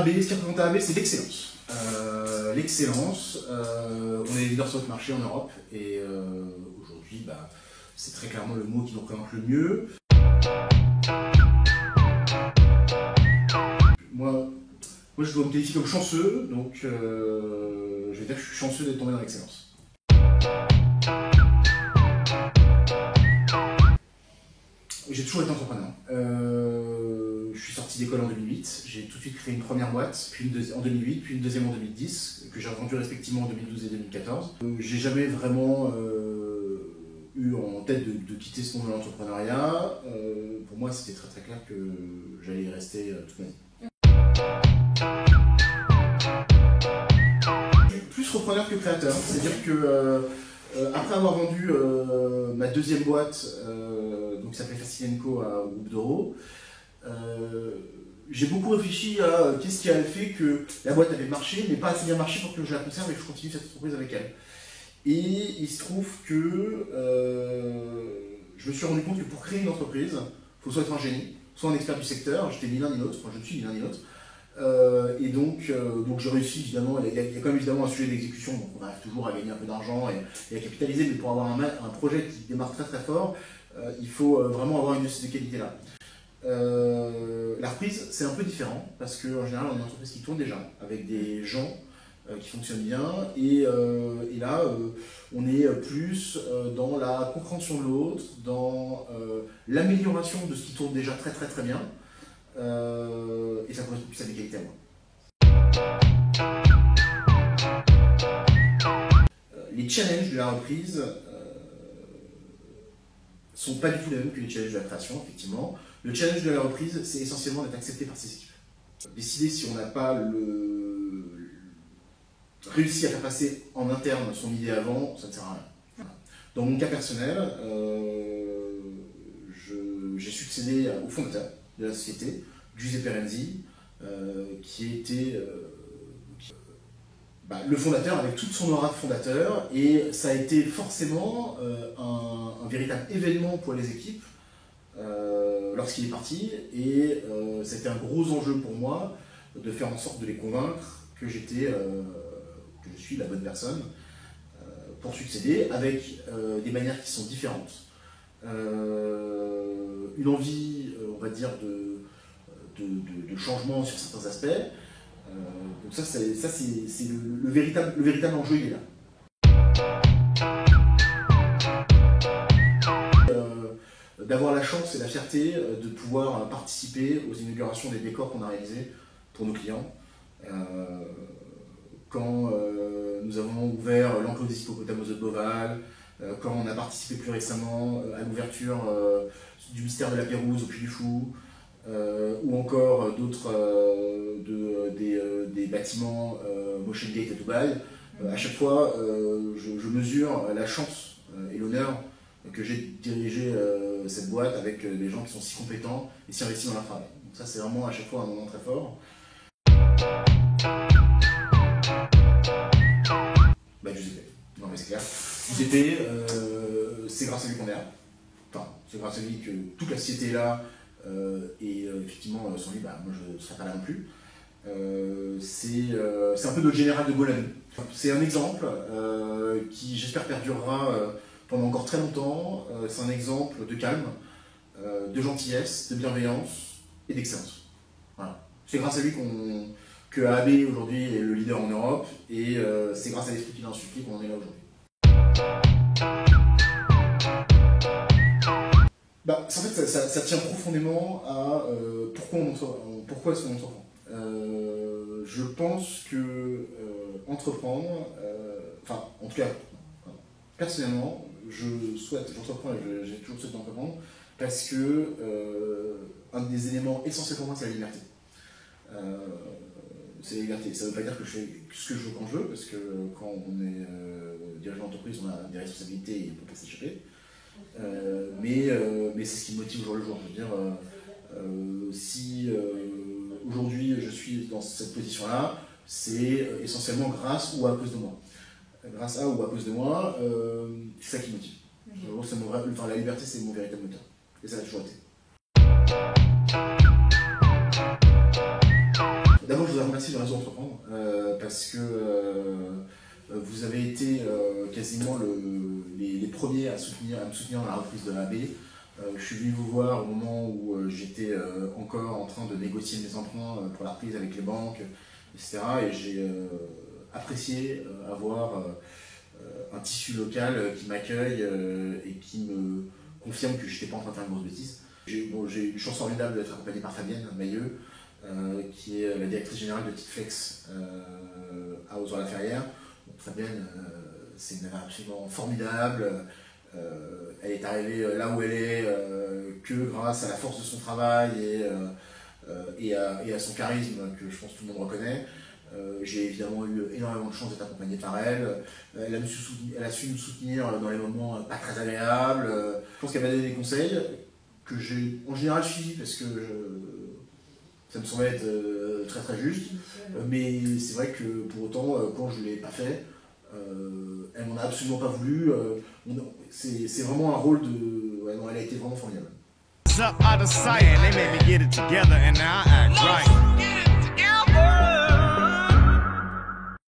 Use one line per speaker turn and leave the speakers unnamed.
AB, ce qui représente AB, c'est l'excellence. L'excellence, on est leader sur notre marché en Europe, et aujourd'hui, c'est très clairement le mot qui nous représente le mieux. Moi, je dois me qualifier comme chanceux, donc je vais dire que je suis chanceux d'être tombé dans l'excellence. J'ai toujours été entrepreneur. Je suis sorti d'école en 2008, j'ai tout de suite créé une première boîte, puis en 2008, puis une deuxième en 2010, que j'ai revendue respectivement en 2012 et 2014. J'ai jamais vraiment eu en tête de quitter ce monde de l'entrepreneuriat. Pour moi, c'était très très clair que j'allais y rester toute ma vie. Je suis plus repreneur que créateur, c'est-à-dire que après avoir vendu ma deuxième boîte, qui s'appelait Facile & Co au groupe Doro, j'ai beaucoup réfléchi à qu'est-ce qui a fait que la boîte avait marché, mais pas assez bien marché pour que je la conserve et que je continue cette entreprise avec elle. Et il se trouve que je me suis rendu compte que pour créer une entreprise, il faut soit être un génie, soit un expert du secteur. J'étais ni l'un ni l'autre, enfin je ne suis ni l'un ni l'autre. Et donc j'ai réussi, évidemment, il y a quand même évidemment un sujet d'exécution, donc on arrive toujours à gagner un peu d'argent et à capitaliser, mais pour avoir un projet qui démarre très très fort, il faut vraiment avoir une de ces qualités-là. La reprise, c'est un peu différent, parce qu'en général, on est une entreprise qui tourne déjà, avec des gens qui fonctionnent bien, et là, on est plus dans la compréhension de l'autre, dans l'amélioration de ce qui tourne déjà très très très bien, et ça correspond plus à mes qualités à moi. Les challenges de la reprise sont pas du tout les mêmes que les challenges de la création, effectivement. Le challenge de la reprise, c'est essentiellement d'être accepté par ses équipes. Décider si on n'a pas réussi à faire passer en interne son idée avant, ça ne sert à rien. Dans mon cas personnel, j'ai succédé au fondateur de la société, Giuseppe Renzi, qui était le fondateur avec toute son aura de fondateur, et ça a été forcément un véritable événement pour les équipes lorsqu'il est parti, et c'était un gros enjeu pour moi de faire en sorte de les convaincre que je suis la bonne personne pour succéder, avec des manières qui sont différentes, une envie, on va dire, de changement sur certains aspects. Donc ça c'est le véritable enjeu, il est là. D'avoir la chance et la fierté de pouvoir participer aux inaugurations des décors qu'on a réalisés pour nos clients. Quand nous avons ouvert l'enclos des hippopotames de Beauval, quand on a participé plus récemment à l'ouverture du mystère de la Pérouse au Puy du Fou, ou encore d'autres des bâtiments Motion Gate à Dubaï. À chaque fois, je mesure la chance et l'honneur que j'ai de diriger cette boîte avec des gens qui sont si compétents et si investis dans leur travail. Donc ça, c'est vraiment à chaque fois un moment très fort. Giuseppe. Non mais c'est clair. Giuseppe, c'est grâce à lui qu'on est là. Enfin, c'est grâce à lui que toute la société est là. Et effectivement, sans lui, moi je ne serais pas là non plus. C'est un peu notre général de Gaulle à nous. C'est un exemple qui, j'espère, perdurera pendant encore très longtemps. C'est un exemple de calme, de gentillesse, de bienveillance et d'excellence. Voilà. C'est grâce à lui que AB aujourd'hui est le leader en Europe, et c'est grâce à l'esprit qu'il a insufflé qu'on en est là aujourd'hui. En fait, ça tient profondément à pourquoi est-ce qu'on entreprend. Je pense que entreprendre, en tout cas, personnellement, j'entreprends et j'ai toujours souhaité entreprendre parce que un des éléments essentiels pour moi, c'est la liberté. C'est la liberté. Ça ne veut pas dire que je fais ce que je veux quand je veux, parce que quand on est dirigeant d'entreprise, on a des responsabilités et on ne peut pas s'échapper. Mais c'est ce qui me motive au jour le jour. Je veux dire, si aujourd'hui je suis dans cette position-là, c'est essentiellement grâce ou à cause de moi. Grâce à ou à cause de moi, c'est ça qui me motive. La liberté, c'est mon véritable moteur. Et ça a toujours été. D'abord, je voudrais remercier le réseau Entreprendre parce que vous avez été quasiment les premiers à me soutenir dans la reprise de l'AB. Je suis venu vous voir au moment où j'étais encore en train de négocier mes emprunts pour la reprise avec les banques, etc. Et j'ai apprécié avoir un tissu local qui m'accueille et qui me confirme que je n'étais pas en train de faire une grosse bêtise. J'ai eu une chance formidable d'être accompagné par Fabienne Mailleux, qui est la directrice générale de Tikflex à Ozore-la-Ferrière. Fabienne, c'est une nana absolument formidable. Elle est arrivée là où elle est que grâce à la force de son travail et à son charisme que je pense que tout le monde reconnaît. J'ai évidemment eu énormément de chance d'être accompagné par elle. Elle a su me soutenir dans les moments pas très agréables. Je pense qu'elle m'a donné des conseils que j'ai en général suivis parce que ça me semblait être très très juste. Mais c'est vrai que pour autant, quand je ne l'ai pas fait, elle m'en a absolument pas voulu. C'est vraiment un rôle de... Ouais, non, elle a été vraiment formidable.